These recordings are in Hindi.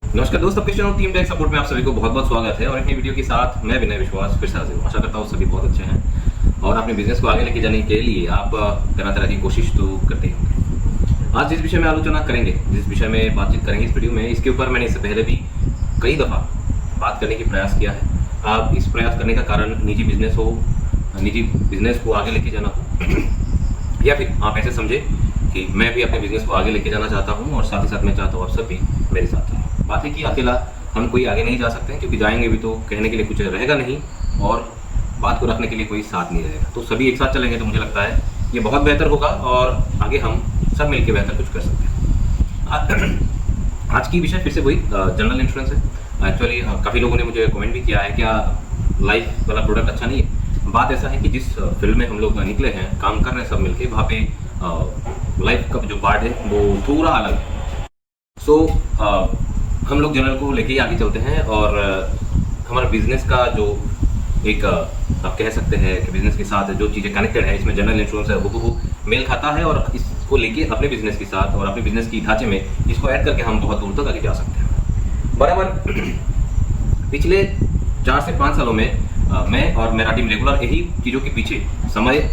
नमस्कार दोस्तों, आपके चैनल टीम टेक सपोर्ट में आप सभी को बहुत बहुत स्वागत है। और एक नई वीडियो के साथ मैं विनय विश्वास फिर से हाजिर हूं। आशा करता हूं सभी बहुत अच्छे हैं और अपने बिजनेस को आगे लेके जाने के लिए आप तरह तरह की कोशिश तो करते ही होंगे। आज जिस विषय में आलोचना करेंगे, जिस विषय में बातचीत करेंगे इस वीडियो में, इसके ऊपर मैंने इससे पहले भी कई दफ़ा बात करने की प्रयास किया है। आप इस प्रयास करने का कारण निजी बिजनेस हो, निजी बिजनेस को आगे लेके जाना हो, या फिर आप ऐसे समझे कि मैं भी अपने बिजनेस को आगे लेके जाना चाहता हूँ और साथ ही साथ मैं चाहता हूँ आप सब भी मेरे साथ हैं। बात है कि अकेला हम कोई आगे नहीं जा सकते हैं, क्योंकि जाएंगे भी तो कहने के लिए कुछ रहेगा नहीं और बात को रखने के लिए कोई साथ नहीं रहेगा। तो सभी एक साथ चलेंगे तो मुझे लगता है ये बहुत बेहतर होगा और आगे हम सब मिलकर बेहतर कुछ कर सकते हैं। आज की विषय फिर से वही जनरल इंश्योरेंस है। एक्चुअली काफ़ी लोगों ने मुझे कमेंट भी किया है क्या लाइफ वाला प्रोडक्ट अच्छा नहीं है। बात ऐसा है कि जिस फील्ड में हम लोग निकले हैं, काम कर रहे हैं सब मिलके, वहाँ पे लाइफ का जो पार्ट है वो थोड़ा अलग है। सो हम लोग जनरल को लेके ही आगे चलते हैं और हमारा बिजनेस का जो एक आप कह सकते हैं कि बिजनेस के साथ जो चीज़ें कनेक्टेड है, इसमें जनरल इंश्योरेंस है वो मेल खाता है और इसको लेके अपने बिजनेस के साथ और अपने बिजनेस की ढांचे में इसको ऐड करके हम बहुत दूर तक आगे जा सकते हैं। बराबर पिछले 4 से 5 सालों में मैं और मेरा टीम रेगुलर यही चीज़ों के पीछे समय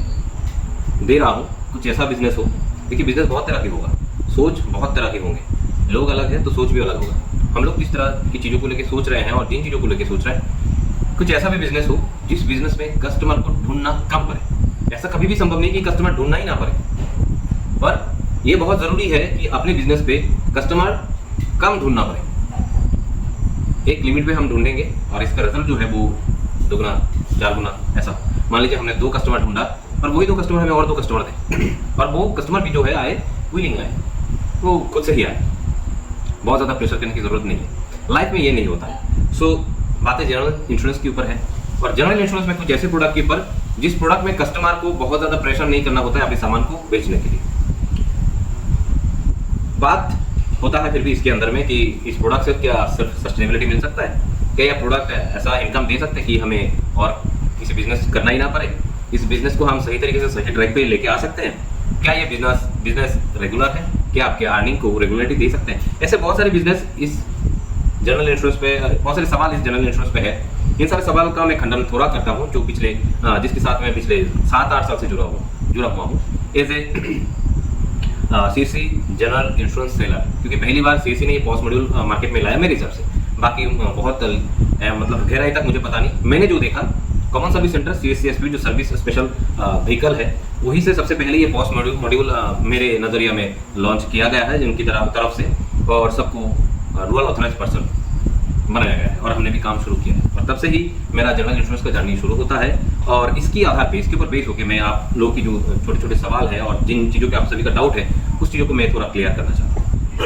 दे रहा हूँ। कुछ ऐसा बिजनेस हो, देखिए बिजनेस बहुत तरह के होगा, सोच बहुत तरह के होंगे, लोग अलग है तो सोच भी अलग होगा। हम लोग किस तरह की चीज़ों को लेके सोच रहे हैं और जिन चीज़ों को लेके सोच रहे हैं, कुछ ऐसा भी बिजनेस हो जिस बिजनेस में कस्टमर को ढूंढना कम पड़े। ऐसा कभी भी संभव नहीं कि कस्टमर ढूंढना ही ना पड़े, पर यह बहुत ज़रूरी है कि अपने बिजनेस पे कस्टमर कम ढूंढना पड़े। एक लिमिट पे हम ढूंढेंगे और इसका रिजल्ट जो है वो 2 गुना 4 गुना ऐसा। मान लीजिए हमने 2 कस्टमर ढूंढा और वही 2 कस्टमर हमें और 2 कस्टमर थे और वो कस्टमर भी जो है आए विलिंग आए, वो खुद से ही आए, बहुत ज़्यादा प्रेशर करने की ज़रूरत नहीं है। लाइफ में ये नहीं होता है। सो बातें जनरल इंश्योरेंस के ऊपर है और जनरल इंश्योरेंस में कुछ ऐसे प्रोडक्ट के ऊपर जिस प्रोडक्ट में कस्टमर को बहुत ज़्यादा प्रेशर नहीं करना होता है अपने सामान को बेचने के लिए। बात होता है फिर भी इसके अंदर में कि इस प्रोडक्ट से क्या सिर्फ सस्टेनेबिलिटी मिल सकता है, क्या यह प्रोडक्ट ऐसा इनकम दे सकते हैं कि हमें और किसी बिजनेस करना ही ना पड़े, इस बिजनेस को हम सही तरीके से सही ट्रैक पे लेके आ सकते हैं, क्या ये बिजनेस रेगुलर है, क्या आपके अर्निंग को रेगुलरिटी दे सकते हैं। ऐसे बहुत सारे बिजनेस इस जनरल इंश्योरेंस पे, बहुत सारे सवाल इस जनरल इंश्योरेंस पे है। इन सारे सवाल का मैं खंडन थोड़ा करता हूँ जो जिसके साथ मैं पिछले 7-8 साल से जुड़ा हुआ हूँ as a CSC general insurance seller, क्योंकि पहली बार सीएससी ने ये पॉस्ट मॉड्यूल मार्केट में लाया मेरे हिसाब से। बाकी बहुत मतलब गहराई तक मुझे पता नहीं। मैंने जो देखा कॉमन सर्विस सेंटर CSCSP जो सर्विस स्पेशल व्हीकल है, वहीं से सबसे पहले ये पॉस्ट मॉड्यूल मेरे नज़रिया में लॉन्च किया गया है जिनकी तरफ से, और सबको रूरल ऑथराइज पर्सन बनाया गया है और हमने भी काम शुरू किया है। और तब से ही मेरा जनरल इंश्योरेंस का जर्नी शुरू होता है और इसकी आधार पे, इसके ऊपर बेस होकर मैं आप लोगों की जो छोटे छोटे सवाल है और जिन चीज़ों के आप सभी का डाउट है उस चीज़ों को मैं थोड़ा क्लियर करना चाहता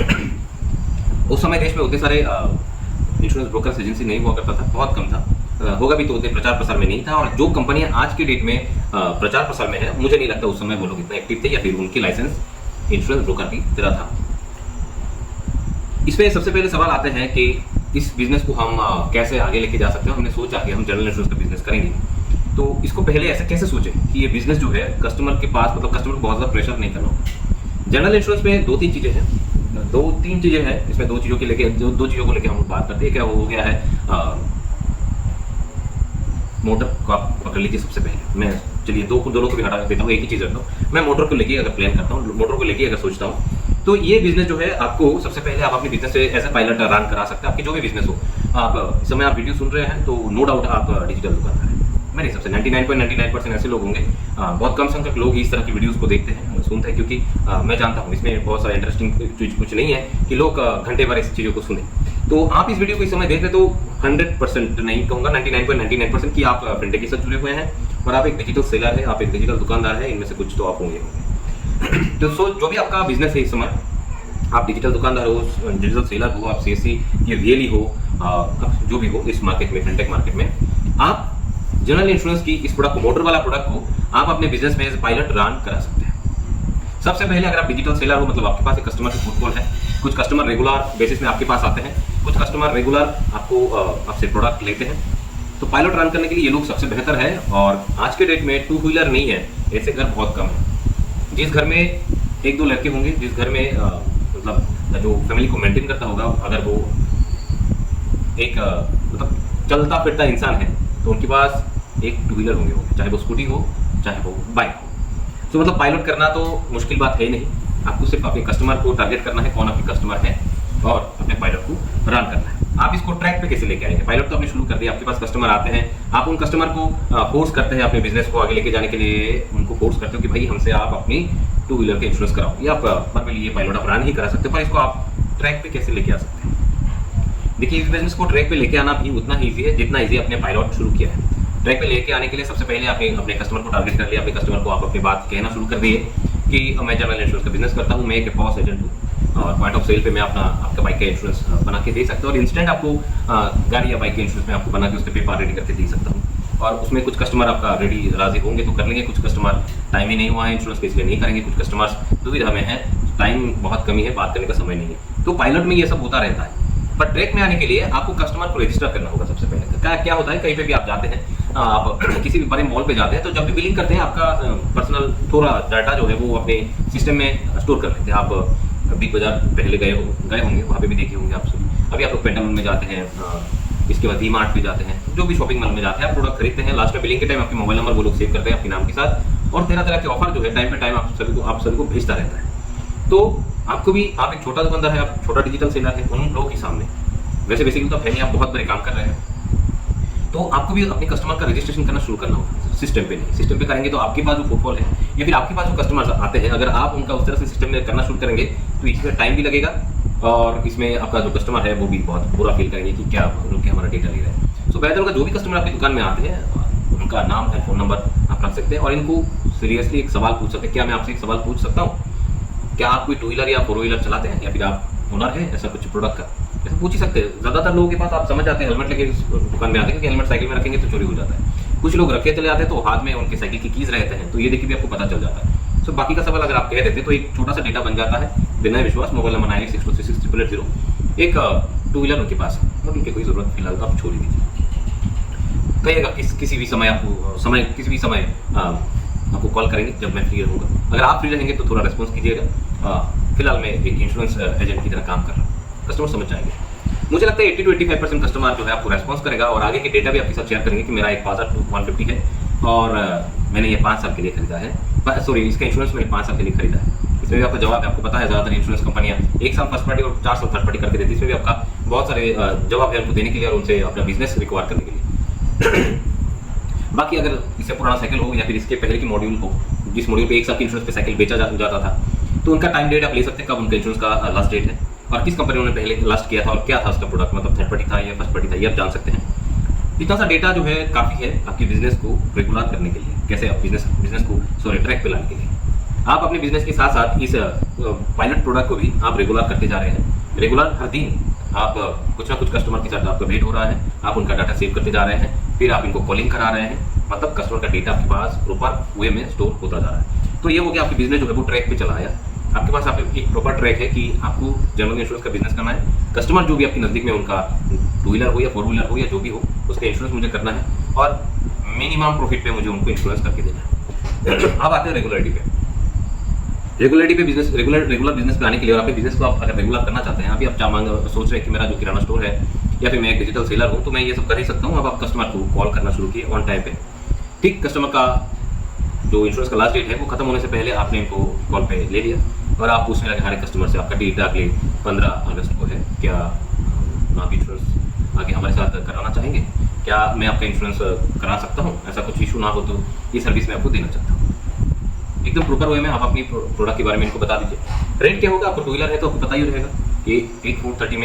हूँ। उस समय देश में उतने सारे इंश्योरेंस ब्रोकर्स एजेंसी नहीं हुआ करता था, बहुत कम था, होगा भी तो उतने प्रचार प्रसार में नहीं था। और जो कंपनियां आज की डेट में प्रचार प्रसार में है, मुझे नहीं लगता उस समय वो लोग इतना एक्टिव थे या फिर उनकी लाइसेंस इंश्योरेंस ब्रोकर की तरह था। इसमें सबसे पहले सवाल आते हैं कि इस बिजनेस को हम कैसे आगे लेके जा सकते हैं। हमने सोचा कि हम जनरल इंश्योरेंस का बिजनेस करेंगे, तो इसको पहले ऐसे कैसे सोचें कि ये बिजनेस जो है कस्टमर के पास, मतलब कस्टमर को बहुत ज़्यादा प्रेशर नहीं करना होगा। जनरल इंश्योरेंस में 2-3 चीज़ें हैं, 2-3 चीज़ें हैं इसमें। 2 चीज़ों को लेके हम बात करते हैं। क्या वो हो गया है मोटर को आप पकड़ लीजिए। सबसे पहले मैं चलिए दोनों को भी हटा देता हूँ, एक ही चीज़ रखता हूँ। मैं मोटर को लेके अगर प्लान करता हूँ, मोटर को लेके अगर सोचता हूँ, तो ये बिजनेस जो है आपको सबसे पहले आप अपने बिजनेस से एज ए पायलट रन करा सकते हैं। आपकी जो भी बिजनेस हो, आप इस समय आप वीडियो सुन रहे हैं तो नो डाउट आप डिजिटल दुकानदार हैं। मेरे हिसाब से 99.99% ऐसे लोग होंगे, बहुत कम संख्यक लोग इस तरह की वीडियोस को देखते हैं, सुनते हैं, क्योंकि मैं जानता हूँ इसमें बहुत सारा इंटरेस्टिंग चीज कुछ नहीं है कि लोग घंटे भर इस चीज़ों को सुने। तो आप इस वीडियो को इस समय देख रहे तो 100% नहीं कहूँगा, 99.99% की आप फिनटेक के साथ जुड़े हुए हैं और आप एक डिजिटल सेलर है, आप एक डिजिटल दुकानदार है। इनमें से कुछ तो आप होंगे। तो जो भी आपका बिजनेस है इस समय, आप डिजिटल दुकानदार हो, डिजिटल सेलर हो, आप CSC या VLE हो, जो भी हो इस मार्केट में, फिनटेक मार्केट में, आप जनरल इंश्योरेंस की इस प्रोडक्ट को, मोटर वाला प्रोडक्ट को आप अपने बिजनेस में एज पायलट रन करा सकते हैं। सबसे पहले अगर आप डिजिटल सेलर हो, मतलब आपके पास एक कस्टमर की फुटफॉल है, कुछ कस्टमर रेगुलर बेसिस में आपके पास आते हैं, कुछ कस्टमर रेगुलर आपसे प्रोडक्ट लेते हैं, तो पायलट रन करने के लिए ये लोग सबसे बेहतर है। और आज के डेट में 2 व्हीलर नहीं है, ऐसे घर बहुत कम है। जिस घर में 1-2 लड़के होंगे, जिस घर में मतलब जो फैमिली को मेंटेन करता होगा, अगर वो एक मतलब चलता फिरता इंसान है तो उनके पास एक टू व्हीलर होंगे, चाहे वो स्कूटी हो चाहे वो बाइक हो। तो मतलब पायलट करना तो मुश्किल बात है ही नहीं, आपको सिर्फ अपने कस्टमर को टारगेट करना है, कौन आपके कस्टमर है, और अपने पायलट को रन करना है। आप इसको ट्रैक पे कैसे लेके आएंगे? पायलट तो आपने शुरू कर दिया, आपके पास कस्टमर आते हैं, आप उन कस्टमर को फोर्स करते हैं अपने बिजनेस को आगे लेके जाने के लिए, उनको फोर्स करते हो कि भाई हमसे आप अपनी टू व्हीलर के इंश्योरेंस कराओ, या पर ये पायलट आप रन ही करा सकते हो, पर इसको आप ट्रैक पे कैसे लेके आ सकते हैं? देखिए, इस बिजनेस को ट्रैक पे लेके आना भी उतना ही ईजी है जितना ईजी अपने पायलट शुरू किया है। ट्रैक पे लेके आने के लिए सबसे पहले आपने अपने कस्टमर को टारगेट कर लिया, अपने कस्टमर को आप अपनी बात कहना शुरू कर दिए कि मैं जनरल इंश्योरेंस का बिजनेस करता हूँ, मैं एक पॉस एजेंट हूँ, और पॉइंट ऑफ सेल पे मैं आपका बाइक का इंश्योरेंस बना के दे सकता हूँ, और इंस्टेंट आपको गाड़ी या बाइक के इंश्योरेंस में आपको बना के उसके पेपर रेडी करके दे सकता हूँ। और उसमें कुछ कस्टमर आपका रेडी राजी होंगे तो कर लेंगे, कुछ कस्टमर टाइम ही नहीं हुआ है इंश्योरेंस के इसलिए नहीं करेंगे, कुछ कस्टमर्स दुविधा में है, टाइम बहुत कमी है, बात करने का समय नहीं है। तो पायलट में ये सब होता रहता है। पर ट्रैक में आने के लिए आपको कस्टमर को रजिस्टर करना होगा सबसे पहले। क्या होता है, कहीं पे भी आप जाते हैं, आप किसी भी बड़े मॉल पे जाते हैं, तो जब भी बिलिंग करते हैं आपका पर्सनल थोड़ा डाटा जो है वो अपने सिस्टम में स्टोर कर लेते हैं। आप बिग बाजार पहले गए होंगे, वहाँ पे भी देखे होंगे आप सभी। अभी आप लोग पेंटालून में जाते हैं, इसके बाद वी मार्ट पे जाते हैं, जो भी शॉपिंग मॉल में जाते हैं, आप प्रोडक्ट खरीदते हैं, लास्ट में बिलिंग के टाइम आपके मोबाइल नंबर वो लोग सेव करते हैं आपके नाम के साथ, और तरह तरह के ऑफर जो है टाइम पे टाइम आप सभी को भेजता रहता है। तो आपको भी, आप एक छोटा दुकानदार है, आप छोटा डिजिटल सेलर है, उन लोगों के सामने वैसे बेसिकली तो है नहीं, आप बहुत बड़े काम कर रहे हैं, तो आपको भी अपने कस्टमर का रजिस्ट्रेशन करना शुरू करना होगा। सिस्टम पे नहीं, सिस्टम पे करेंगे तो आपके पास जो फुटफॉल है या फिर आपके पास जो कस्टमर्स आते हैं, अगर आप उनका उस तरह से सिस्टम में करना शुरू करेंगे तो इसमें टाइम भी लगेगा, और इसमें आपका जो कस्टमर है वो भी बहुत बुरा फील करेंगे कि क्या उनके हमारा डेटा ले रहे हैं। सो बेहतर होगा जो भी कस्टमर आपकी दुकान में आते हैं उनका नाम है, फ़ोन नंबर आप रख सकते हैं, और इनको सीरियसली एक सवाल पूछ सकते हैं। क्या मैं आपसे एक सवाल पूछ सकता हूँ, क्या आप कोई टू व्हीलर या फोर व्हीलर चलाते हैं, या फिर आप ओनर है ऐसा कुछ प्रोडक्ट का, ऐसा पूछ ही सकते हैं। ज़्यादातर लोगों के पास आप समझ आते हैं, हेलमेट लेके दुकान में आते हैं, क्योंकि हेलमेट साइकिल में रखेंगे तो चोरी हो जाता है। कुछ लोग रखे चले आते हैं तो हाथ में उनके साइकिल की कीज रहते हैं, तो ये देखिए भी आपको पता चल जाता है। सो बाकी का सवाल अगर आप कह देते तो एक छोटा सा डेटा बन जाता है। बिना विश्वास, मोबाइल नंबर 98623600, एक टू व्हीलर उनके पास है, उनकी कोई जरूरत फिलहाल तो आप छोड़ दीजिए। कहिएगा किसी भी समय किसी भी समय आपको कॉल करेंगे जब मैं फ्री रहूँगा। अगर आप फ्री रहेंगे तो थोड़ा रिस्पॉन्स कीजिएगा। फिलहाल मैं एक इंश्योरेंस एजेंट की तरह काम कर रहा हूँ, कस्टमर समझ जाएंगे। मुझे लगता है 80 to 85% कस्टमर जो है आपको रेस्पॉन्स करेगा, और आगे के डेटा भी आपके साथ शेयर करेंगे कि मेरा एक पासर 150 है और मैंने ये 5 साल के लिए खरीदा है, सॉरी इसका इंश्योरेंस मैंने 5 साल के लिए खरीदा है। इसमें भी आपका जवाब है, आपको पता है ज़्यादातर इंश्योरेंस कंपनियाँ 1 साल फर्स्ट पार्टी और 4 साल थर्ड पार्टी करके देती है। इसमें भी आपका बहुत सारे जवाब है उनको देने के लिए और उनसे अपना बिजनेस रिकवर करने के लिए। बाकी अगर इससे पुराना साइकिल हो या फिर इसके पहले की मॉड्यूल हो, जिस मॉड्यूल पे 1 साल की इंश्योरेंस पे साइकिल बेचा जाता था, तो उनका टाइम डेट आप ले सकते हैं, कब उनका इंश्योरेंस का लास्ट डेट है और किस कंपनी ने पहले लास्ट किया था और क्या था उसका प्रोडक्ट, मतलब थर्ड पार्टी था या फर्स्ट पार्टी था, ये आप जान सकते हैं। इतना सा डेटा जो है काफ़ी है आपके बिजनेस को रेगुलर करने के लिए, कैसे आप बिजनेस को ट्रैक पे लाने के लिए। आप अपने बिजनेस के साथ साथ इस पायलट प्रोडक्ट को भी आप रेगुलर करते जा रहे हैं। रेगुलर हर दिन आप कुछ ना कुछ कस्टमर के साथ आपका वेट हो रहा है, आप उनका डाटा सेव करते जा रहे हैं, फिर आप इनको कॉलिंग करा रहे हैं, मतलब कस्टमर का डेटा आपके पास प्रॉपर वे में स्टोर होता जा रहा है। तो ये हो गया आपकी बिजनेस जो है वो ट्रैक पे चला आया। आपके पास एक प्रॉपर ट्रैक है कि आपको जनरल इंश्योरेंस का बिजनेस करना है, कस्टमर जो भी आपके नज़दीक में उनका टू व्हीलर हो या फोर व्हीलर हो या जो भी हो उसका इंश्योरेंस मुझे करना है, और मिनिमम प्रॉफिट पे मुझे उनको इंश्योरेंस करके देना है। अब आते हैं रेगुलरिटी पे। रेगुलरिटी पे बिजनेस रेगुलर बिजनेस पे आने के लिए, और आपके बिजनेस को आप अगर रेगुलर करना चाहते हैं, अभी आप सोच रहे हैं कि मेरा जो किराना स्टोर है या फिर मैं एक डिजिटल सेलर हूँ, तो मैं ये सब कर ही सकता हूँ। अब आप कस्टमर को कॉल करना शुरू किए ऑन टाइम पे, ठीक कस्टमर का जो इंश्योरेंस का लास्ट डेट है वो खत्म होने से पहले आपने इनको कॉल पे ले लिया और आप पूछने लगे हमारे कस्टमर से, आपका डेट अगले 15 अगस्त को है, क्या आप इंश्योरेंस आगे हमारे साथ कराना चाहेंगे, क्या मैं आपका इंश्योरेंस करा सकता हूँ, ऐसा कुछ इशू ना हो तो ये सर्विस मैं आपको देना चाहता हूँ। एकदम प्रॉपर वे में आप अपनी प्रोडक्ट के बारे में इनको बता दीजिए। रेट क्या होगा, आपको टू व्हीलर है तो आपको पता ही रहेगा कि 843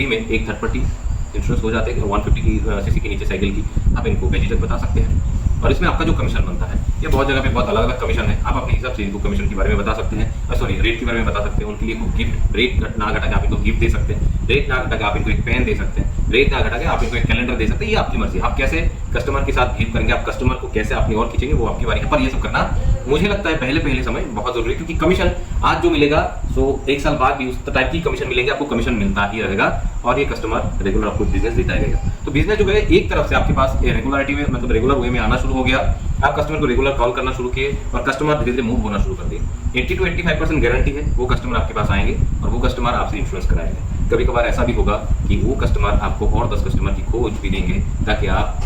में एक थर्ड पार्टी इंश्योरेंस हो जाते हैं 150 की सीसी के नीचे साइकिल की, आप इनको बेझिझक बता सकते हैं। और इसमें आपका जो कमीशन बनता है, ये बहुत जगह पे बहुत अलग अलग कमीशन है, आप अपने हिसाब से इनको कमीशन के बारे में बता सकते हैं, सॉरी रेट के बारे में बता सकते हैं। उनके लिए गिफ्ट रेट ना घटा के आप इनको गिफ्ट दे सकते हैं, रेट ना घटा के आप इनको एक पेन दे सकते हैं, रेट ना घटा के आप इनको एक कैलेंडर दे सकते हैं। ये आपकी मर्जी, आप कैसे कस्टमर के साथ डील करेंगे, आप कस्टमर को कैसे अपनी ओर खींचेंगे वो आपकी बारी है। पर ये सब करना मुझे लगता है पहले समय बहुत जरूरी है, क्योंकि कमीशन आज जो मिलेगा सो 1 साल बाद भी उस टाइप की कमीशन मिलेंगे, आपको कमीशन मिलता ही रहेगा और ये कस्टमर रेगुलर आपको बिजनेस देता रहेगा। तो बिजनेस जो है एक तरफ से आपके पास रेगुलरिटी में, मतलब रेगुलर वे में आना शुरू हो गया, आप कस्टमर को रेगुलर कॉल करना शुरू किए और कस्टमर धीरे धीरे मूव होना शुरू कर दिए। 80 to 85% गारंटी है वो कस्टमर आपके पास आएंगे और वो कस्टमर आपसे इंश्योरेंस कराएंगे। कभी कभार ऐसा भी होगा कि वो कस्टमर आपको और 10 कस्टमर की खोज भी देंगे ताकि आप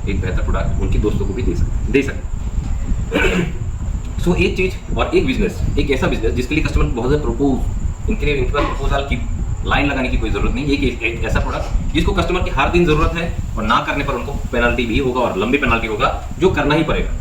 एक बेहतर प्रोडक्ट उनकी दोस्तों को भी दे सकें। सो एक चीज़ और एक बिजनेस, एक ऐसा बिजनेस जिसके लिए कस्टमर बहुत ज़्यादा प्रपोज, इनके पास प्रपोजल की लाइन लगाने की कोई ज़रूरत नहीं। एक ऐसा प्रोडक्ट जिसको कस्टमर की हर दिन ज़रूरत है और ना करने पर उनको पेनल्टी भी होगा और लंबी पेनल्टी होगा जो करना ही पड़ेगा।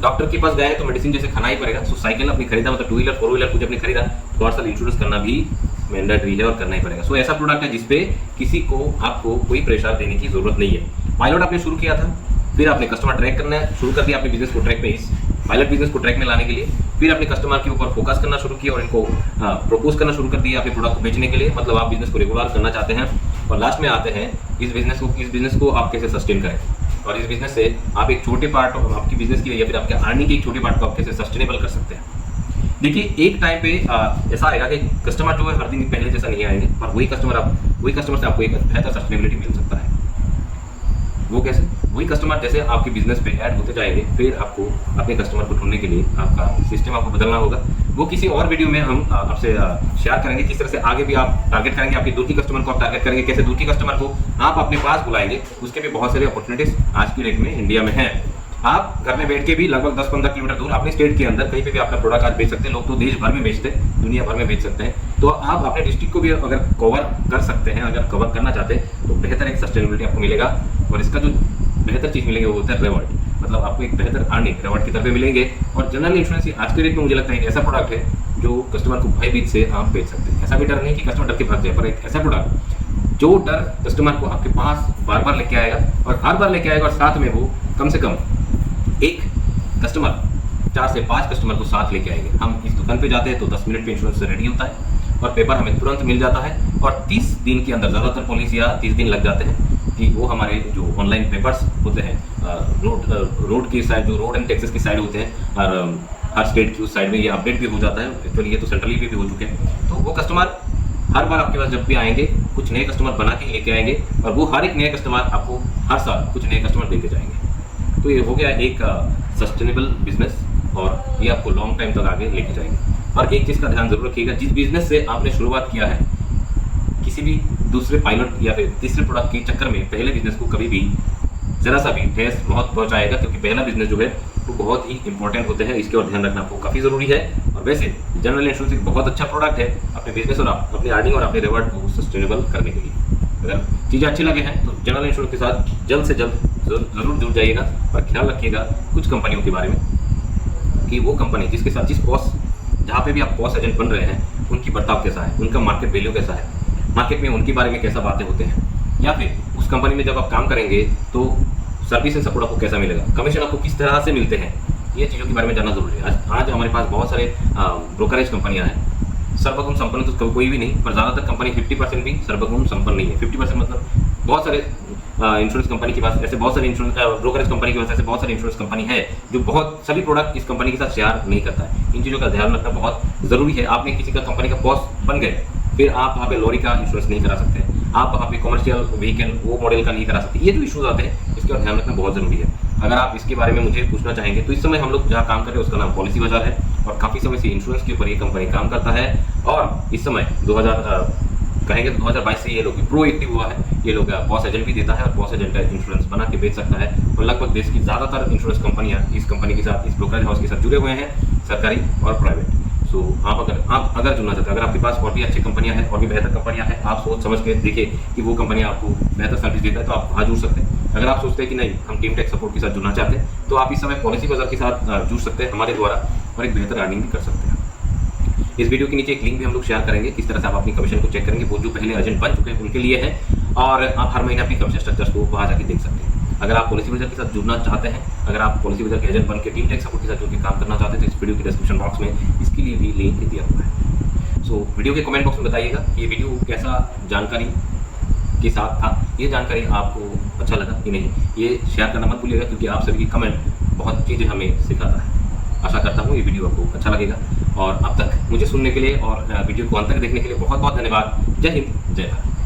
डॉक्टर के पास गए तो मेडिसिन जैसे खाना ही पड़ेगा। सो साइकिल अपनी खरीदा, मतलब 2 व्हीलर 4 व्हीलर कुछ अपनी खरीदा तो हर साल इंश्योरेंस करना भी मैंडेटरी है और करना ही पड़ेगा। सो ऐसा प्रोडक्ट है जिसपे किसी को आपको कोई प्रेशर देने की जरूरत नहीं है। पायलट आपने शुरू किया था, फिर आपने कस्टमर ट्रैक करना शुरू कर दिया अपने बिजनेस को ट्रैक पे, इस पायलट बिजनेस को ट्रैक में लाने के लिए। फिर आपने कस्टमर के ऊपर फोकस करना शुरू किया और इनको प्रपोज करना शुरू कर दिया अपने प्रोडक्ट को बेचने के लिए, मतलब आप बिजनेस को रेगुलर करना चाहते हैं। और लास्ट में आते हैं इस बिजनेस को आप कैसे सस्टेन करें और इस बिजनेस से आप एक छोटे पार्ट आपकी बिजनेस की या फिर आपके अर्निंग के एक छोटे पार्ट को आप कैसे सस्टेनेबल कर सकते हैं। देखिए एक टाइम पे ऐसा आएगा कि कस्टमर जो है हर दिन पहले जैसा नहीं आएंगे, पर वही कस्टमर से आपको एक बेहतर सस्टेनेबिलिटी मिल सकता है। वो कैसे? वही कस्टमर जैसे आपके बिजनेस पे ऐड होते जाएंगे, फिर आपको अपने कस्टमर को ढूंढने के लिए आपका सिस्टम आपको बदलना होगा। वो किसी और वीडियो में हम आपसे शेयर करेंगे किस तरह से आगे भी आप टारगेट करेंगे, आपकी दूर की कस्टमर को आप टारगेट करेंगे, कैसे दूर की कस्टमर को आप अपने पास बुलाएंगे। उसके भी बहुत सारे अपॉर्चुनिटीज आज की डेट में इंडिया में है। आप घर में बैठ के भी लगभग 10-15 किलोमीटर दूर अपने स्टेट के अंदर कहीं पे भी अपना प्रोडक्ट आज बेच सकते हैं। लोग तो देश भर में बेचते हैं, दुनिया भर में बेच सकते हैं। तो आप अपने डिस्ट्रिक्ट को भी अगर कवर कर सकते हैं, अगर कवर करना चाहते हैं तो बेहतर एक सस्टेनेबिलिटी आपको मिलेगा। और इसका जो बेहतर चीज़ मिलेंगे वो होता है रिवॉर्ड, मतलब आपको एक बेहतर अर्निंग रिवॉर्ड की तरफ मिलेंगे। और जनरल इंश्योरेंस आज के डेट में मुझे लगता है एक ऐसा प्रोडक्ट है जो कस्टमर को भयभीत से आप बेच सकते हैं। ऐसा भी डर नहीं कि कस्टमर डर के भाग जाए, पर एक ऐसा प्रोडक्ट जो डर कस्टमर को आपके पास बार बार लेके आएगा और हर बार लेके आएगा और साथ में वो कम से कम एक कस्टमर 4 से 5 कस्टमर को साथ लेके आएंगे। हम इस दुकान पे जाते हैं तो 10 मिनट में इंश्योरेंस रेडी होता है और पेपर हमें तुरंत मिल जाता है और 30 दिन के अंदर, ज़्यादातर पॉलिसियाँ 30 दिन लग जाते हैं कि वो हमारे जो ऑनलाइन पेपर्स होते हैं रोड की साइड, जो रोड एंड टैक्सेस की साइड होते हैं और हर स्टेट की उस साइड में ये अपडेट भी हो जाता है। एक्चुअली ये तो सेंट्रली भी हो चुके हैं। तो वो कस्टमर हर बार आपके पास जब भी आएंगे कुछ नए कस्टमर बना के लेके आएंगे और वो हर एक नए कस्टमर आपको हर साल कुछ नए कस्टमर देके जाएंगे। तो ये हो गया एक सस्टेनेबल बिजनेस और ये आपको लॉन्ग टाइम तक आगे लेके जाएंगे। और एक चीज़ का ध्यान जरूर रखिएगा, जिस बिजनेस से आपने शुरुआत किया है किसी भी दूसरे पायलट या फिर तीसरे प्रोडक्ट के चक्कर में पहले बिजनेस को कभी भी जरा सा भी ठेस बहुत पहुंचाएगा, क्योंकि पहला बिजनेस जो है वो बहुत ही इंपॉर्टेंट होते हैं। इसके और ध्यान रखना आपको काफ़ी ज़रूरी है। और वैसे जनरल इंश्योरेंस एक बहुत अच्छा प्रोडक्ट है अपने बिजनेस और अपनी अर्निंग और अपने रिवॉर्ड को सस्टेनेबल करने के लिए। अगर चीज़ें अच्छी लगे हैं तो जनरल इंश्योरेंस के साथ जल्द से जल्द ज़रूर जुड़ जाइएगा। और ख्याल रखिएगा कुछ कंपनियों के बारे में कि वो कंपनी जिसके साथ जहाँ पे भी आप पॉस एजेंट बन रहे हैं उनकी बर्ताव कैसा है, उनका मार्केट वैल्यू कैसा है, मार्केट में उनके बारे में कैसा बातें होते हैं, या फिर उस कंपनी में जब आप काम करेंगे तो सर्विस एंड सपोर्ट आपको कैसा मिलेगा, कमीशन आपको किस तरह से मिलते हैं, ये चीज़ों के बारे में जानना जरूरी है। आज हमारे पास बहुत सारे ब्रोकरेज कंपनियां हैं। सर्वगुण संपन्न तो कोई भी नहीं, पर ज़्यादातर कंपनी 50% भी सर्वगुण संपन्न नहीं है। 50% मतलब बहुत सारे इंश्योरेंस कंपनी के पास ऐसे बहुत सारे इंश्योरेंस ब्रोकरेज कंपनी के पास ऐसे बहुत सारे इंश्योरेंस कंपनी है जो बहुत सभी प्रोडक्ट इस कंपनी के साथ शेयर नहीं करता है। इन चीज़ों का ध्यान रखना बहुत ज़रूरी है। आपने किसी का कंपनी का बॉस बन गए, फिर आप वहाँ पे लॉरी का इंश्योरेंस नहीं करा सकते, आप वहाँ पे कमर्शियल व्हीकल वो मॉडल का नहीं करा सकते। ये जो इशूज आते हैं इसका ध्यान रखना बहुत ज़रूरी है। अगर आप इसके बारे में मुझे पूछना चाहेंगे तो इस समय हम लोग जहाँ काम कर रहे हैं उसका नाम पॉलिसी बाजार है और काफ़ी समय से इंश्योरेंस के ऊपर ये कंपनी काम करता है। और इस समय 2022 से ये लोग प्रोएक्टिव हुआ है। ये लोग बॉस एजेंट भी देता है और बॉस एजेंट इंश्योरेंस बना के बेच सकता है। और लगभग देश की ज़्यादातर इंश्योरेंस कंपनियां इस कंपनी के साथ, इस ब्रोकरेज हाउस के साथ जुड़े हुए हैं, सरकारी और प्राइवेट। सो आप अगर जुड़ना चाहते हैं, अगर आपके पास और भी अच्छी कंपनियां हैं और भी बेहतर कंपनियां हैं, आप सोच समझ के देखिए कि वो कंपनी आपको बेहतर सर्विस देता है तो आप वहाँ जुड़ सकते हैं। अगर आप सोचते हैं कि नहीं हम टीम टेक सपोर्ट के साथ जुड़ना चाहते हैं तो आप इस समय पॉलिसी बाजार के साथ जुड़ सकते हैं हमारे द्वारा और एक बेहतर अर्निंग भी कर सकते हैं। इस वीडियो के नीचे एक लिंक भी हम लोग शेयर करेंगे किस तरह से आप अपनी कमीशन को चेक करेंगे। वो जो पहले एजेंट बन चुके हैं उनके लिए है और आप हर महीने अपनी कमीशन स्ट्रक्चर्स को वहाँ जाके देख सकते हैं। अगर आप पॉलिसी बाजार के साथ जुड़ना चाहते हैं, अगर आप पॉलिसी बाजार के एजेंट बन के टीम टेक सपोर्ट के साथ जुड़ के काम करना चाहते हैं तो इस वीडियो की डिस्क्रिप्शन बॉक्स में इसके लिए भी लिंक दिया हुआ है। सो वीडियो के कमेंट बॉक्स में बताइएगा कि ये वीडियो कैसा जानकारी के साथ था, ये जानकारी आपको अच्छा लगा कि नहीं, ये शेयर करना मत भूलिएगा क्योंकि आप सभी की कमेंट बहुत चीज़ें हमें सिखाता है। आशा करता हूँ ये वीडियो आपको अच्छा लगेगा और अब तक मुझे सुनने के लिए और वीडियो को अंत तक देखने के लिए बहुत बहुत धन्यवाद। जय हिंद, जय भारत।